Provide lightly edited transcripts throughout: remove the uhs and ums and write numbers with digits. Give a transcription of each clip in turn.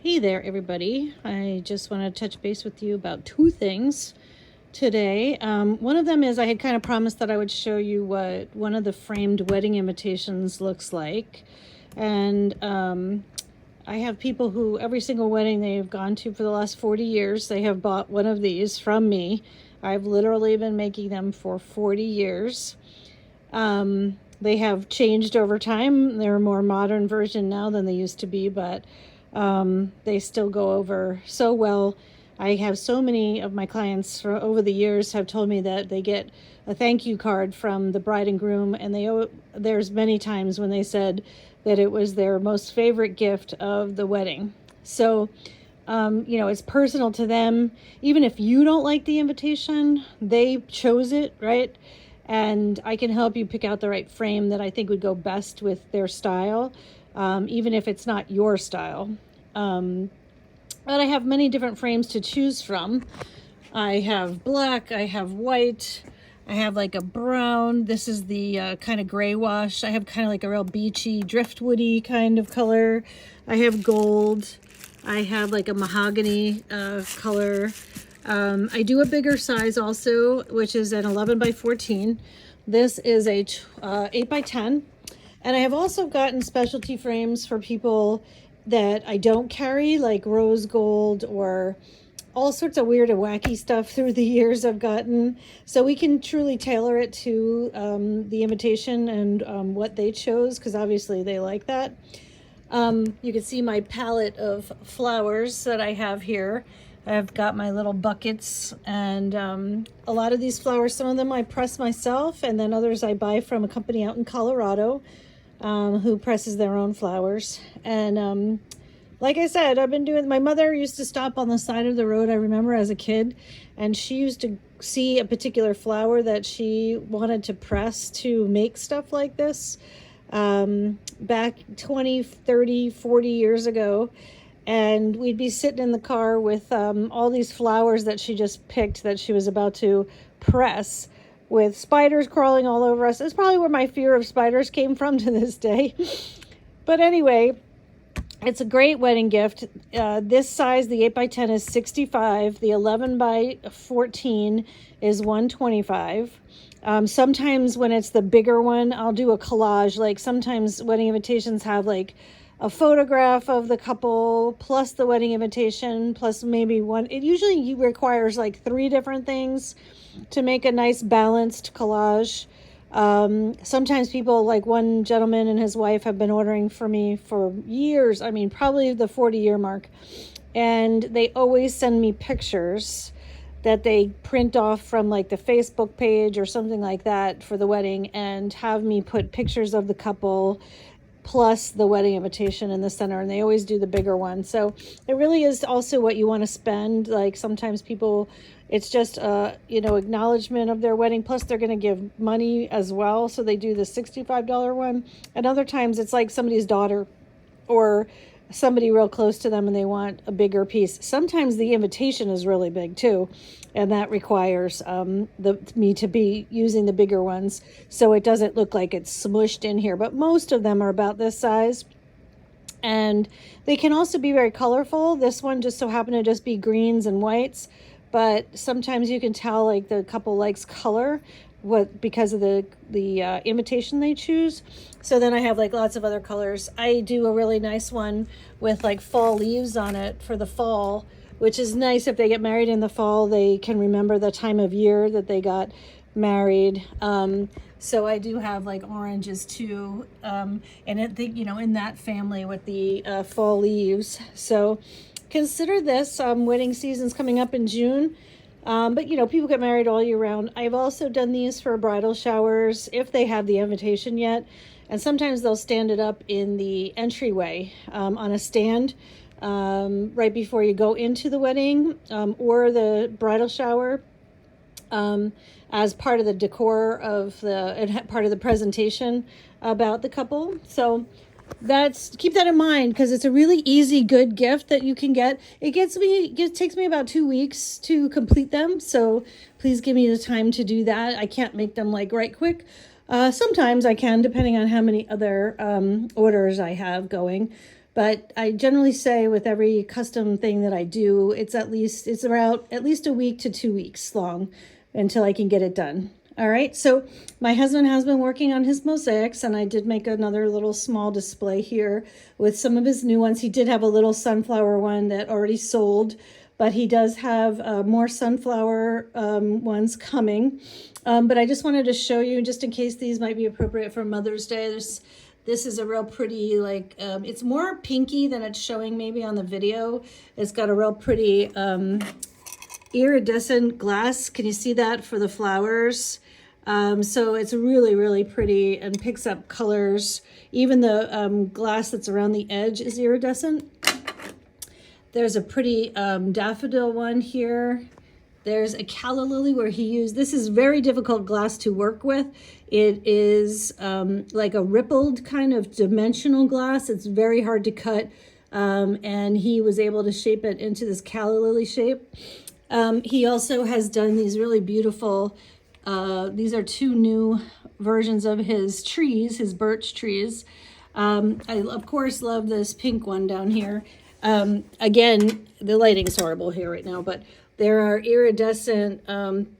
Hey there, everybody. I just want to touch base with you about two things today. One of them is I had kind of promised that I would show you what one of the framed wedding invitations looks like. And I have people who, every single wedding they have gone to for the last 40 years, they have bought one of these from me. I've literally been making them for 40 years. They have changed over time. They're a more modern version now than they used to be, but they still go over so well. I have so many of my clients for over the years have told me that they get a thank you card from the bride and groom, and there's many times when they said that it was their most favorite gift of the wedding. So, it's personal to them. Even if you don't like the invitation, they chose it, right? And I can help you pick out the right frame that I think would go best with their style, even if it's not your style. But I have many different frames to choose from. I have black, I have white, I have like a brown. This is the kind of gray wash. I have kind of like a real beachy, driftwoody kind of color. I have gold. I have like a mahogany color. I do a bigger size also, which is an 11 by 14. This is a 8 by 10. And I have also gotten specialty frames for people that I don't carry, like rose gold or all sorts of weird and wacky stuff through the years I've gotten. So we can truly tailor it to the invitation and what they chose, because obviously they like that. You can see my palette of flowers that I have here. I've got my little buckets, and a lot of these flowers, some of them I press myself, and then others I buy from a company out in Colorado who presses their own flowers. And like I said, my mother used to stop on the side of the road, I remember as a kid, and she used to see a particular flower that she wanted to press to make stuff like this back 20, 30, 40 years ago. And we'd be sitting in the car with all these flowers that she just picked that she was about to press, with spiders crawling all over us. It's probably where my fear of spiders came from to this day. But anyway, it's a great wedding gift. This size, the 8 by 10 is 65. The 11 by 14 is 125. Sometimes when it's the bigger one, I'll do a collage. Like sometimes wedding invitations have like a photograph of the couple plus the wedding invitation plus maybe one. It usually requires like 3 different things to make a nice balanced collage. Sometimes people, like one gentleman and his wife, have been ordering for me for years. I mean, probably the 40-year mark. And they always send me pictures that they print off from like the Facebook page or something like that for the wedding, and have me put pictures of the couple plus the wedding invitation in the center, and they always do the bigger one. So it really is also what you want to spend. Like sometimes people, it's just acknowledgement of their wedding, plus they're going to give money as well, so they do the $65 one. And other times it's like somebody's daughter or somebody real close to them and they want a bigger piece. Sometimes the invitation is really big too, and that requires me to be using the bigger ones so it doesn't look like it's smushed in here. But most of them are about this size, and they can also be very colorful. This one just so happened to just be greens and whites, but sometimes you can tell like the couple likes color because of the invitation they choose. So then I have like lots of other colors. I do a really nice one with like fall leaves on it for the fall, which is nice. If they get married in the fall, they can remember the time of year that they got married. So I do have like oranges too, and in that family with the fall leaves. So consider this. Wedding season's coming up in June. But people get married all year round. I've also done these for bridal showers if they have the invitation yet. And sometimes they'll stand it up in the entryway on a stand right before you go into the wedding or the bridal shower as part of the decor and part of the presentation about the couple. So keep that in mind, because it's a really easy, good gift that you can get. It takes me about 2 weeks to complete them. So please give me the time to do that. I can't make them like right quick. Sometimes I can, depending on how many other orders I have going. But I generally say with every custom thing that I do, it's around at least a week to 2 weeks long until I can get it done. All right, so my husband has been working on his mosaics, and I did make another little small display here with some of his new ones. He did have a little sunflower one that already sold, but he does have more sunflower ones coming. But I just wanted to show you, just in case these might be appropriate for Mother's Day. This is a real pretty, like, it's more pinky than it's showing maybe on the video. It's got a real pretty iridescent glass. Can you see that for the flowers? So it's really, really pretty and picks up colors. Even the glass that's around the edge is iridescent. There's a pretty daffodil one here. There's a calla lily where he used, this is very difficult glass to work with. It is like a rippled kind of dimensional glass. It's very hard to cut. And he was able to shape it into this calla lily shape. He also has done these really beautiful, these are two new versions of his trees, his birch trees. I, of course, love this pink one down here. Again, the lighting's horrible here right now, but there are iridescent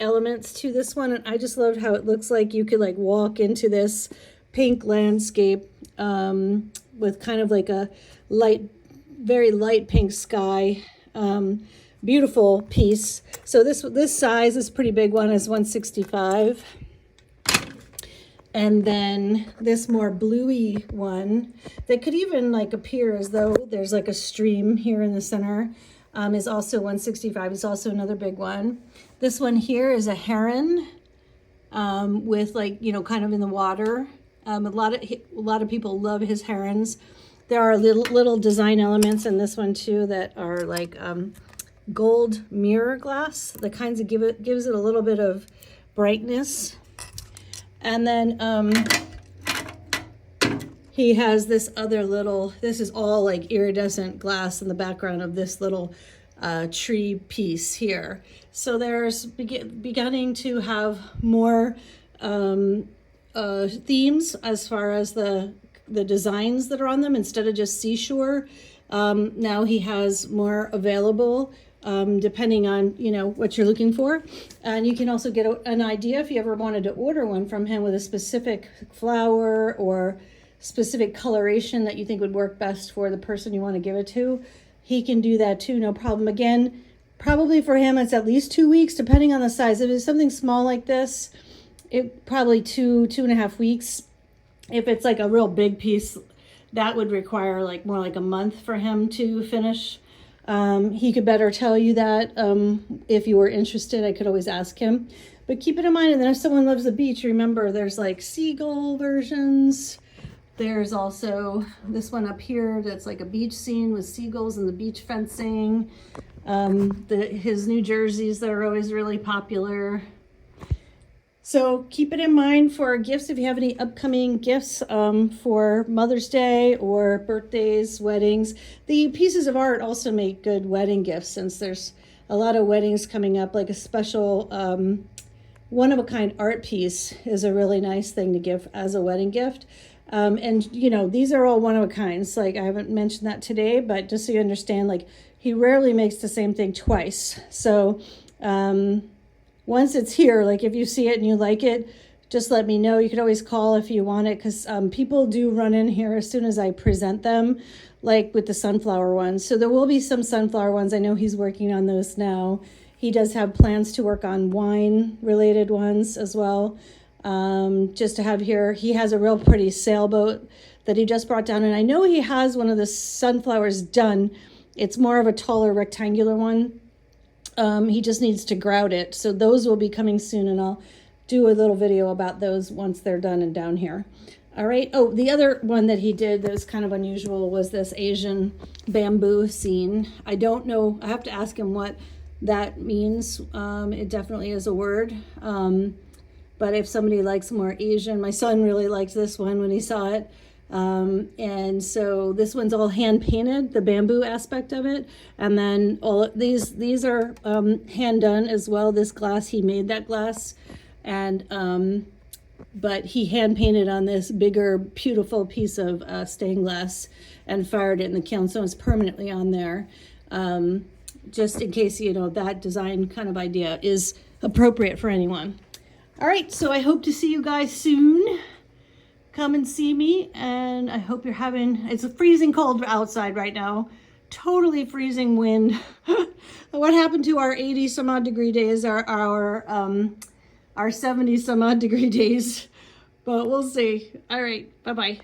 elements to this one, and I just loved how it looks like you could like walk into this pink landscape with kind of like a light, very light pink sky. Beautiful piece. So this size, this pretty big one, is 165. And then this more bluey one that could even like appear as though there's like a stream here in the center, is also 165. It's also another big one. This one here is a heron with like, you know, kind of in the water. A lot of people love his herons. There are little design elements in this one too that are like gold mirror glass. The kinds of gives it a little bit of brightness. And then he has this other little, this is all like iridescent glass in the background of this little tree piece here. So there's beginning to have more themes as far as the designs that are on them instead of just seashore. Now he has more available depending on, you know, what you're looking for. And you can also get an idea if you ever wanted to order one from him with a specific flower or specific coloration that you think would work best for the person you want to give it to. He can do that too, no problem. Again, probably for him, it's at least 2 weeks, depending on the size. If it's something small like this, it probably 2.5 weeks. If it's like a real big piece, that would require like more like a month for him to finish. He could better tell you that. If you were interested, I could always ask him. But keep it in mind, and then if someone loves the beach, remember there's like seagull versions. There's also this one up here that's like a beach scene with seagulls and the beach fencing. His New Jerseys that are always really popular. So keep it in mind for gifts if you have any upcoming gifts for Mother's Day or birthdays, weddings. The pieces of art also make good wedding gifts since there's a lot of weddings coming up. Like a special one-of-a-kind art piece is a really nice thing to give as a wedding gift. And, you know, these are all one-of-a-kinds. Like, I haven't mentioned that today, but just so you understand, like, he rarely makes the same thing twice. So once it's here, like, if you see it and you like it, just let me know. You could always call if you want it, because people do run in here as soon as I present them, like with the sunflower ones. So there will be some sunflower ones. I know he's working on those now. He does have plans to work on wine-related ones as well. Just to have here, he has a real pretty sailboat that he just brought down, and I know he has one of the sunflowers done. It's more of a taller rectangular one. He just needs to grout it, so those will be coming soon, and I'll do a little video about those once they're done and down here. All right. Oh, the other one that he did that was kind of unusual was this Asian bamboo scene. I don't know, I have to ask him what that means. It definitely is a word. But if somebody likes more Asian, my son really liked this one when he saw it. And so this one's all hand painted, the bamboo aspect of it. And then all these are hand done as well. This glass, he made that glass. And but he hand painted on this bigger, beautiful piece of stained glass. and fired it in the kiln, so it's permanently on there. Just in case, you know, that design kind of idea is appropriate for anyone. All right, so I hope to see you guys soon. Come and see me, and I hope you're having, it's freezing cold outside right now. Totally freezing wind. What happened to our 80 some odd degree days, our 70 some odd degree days? But we'll see. All right, bye-bye.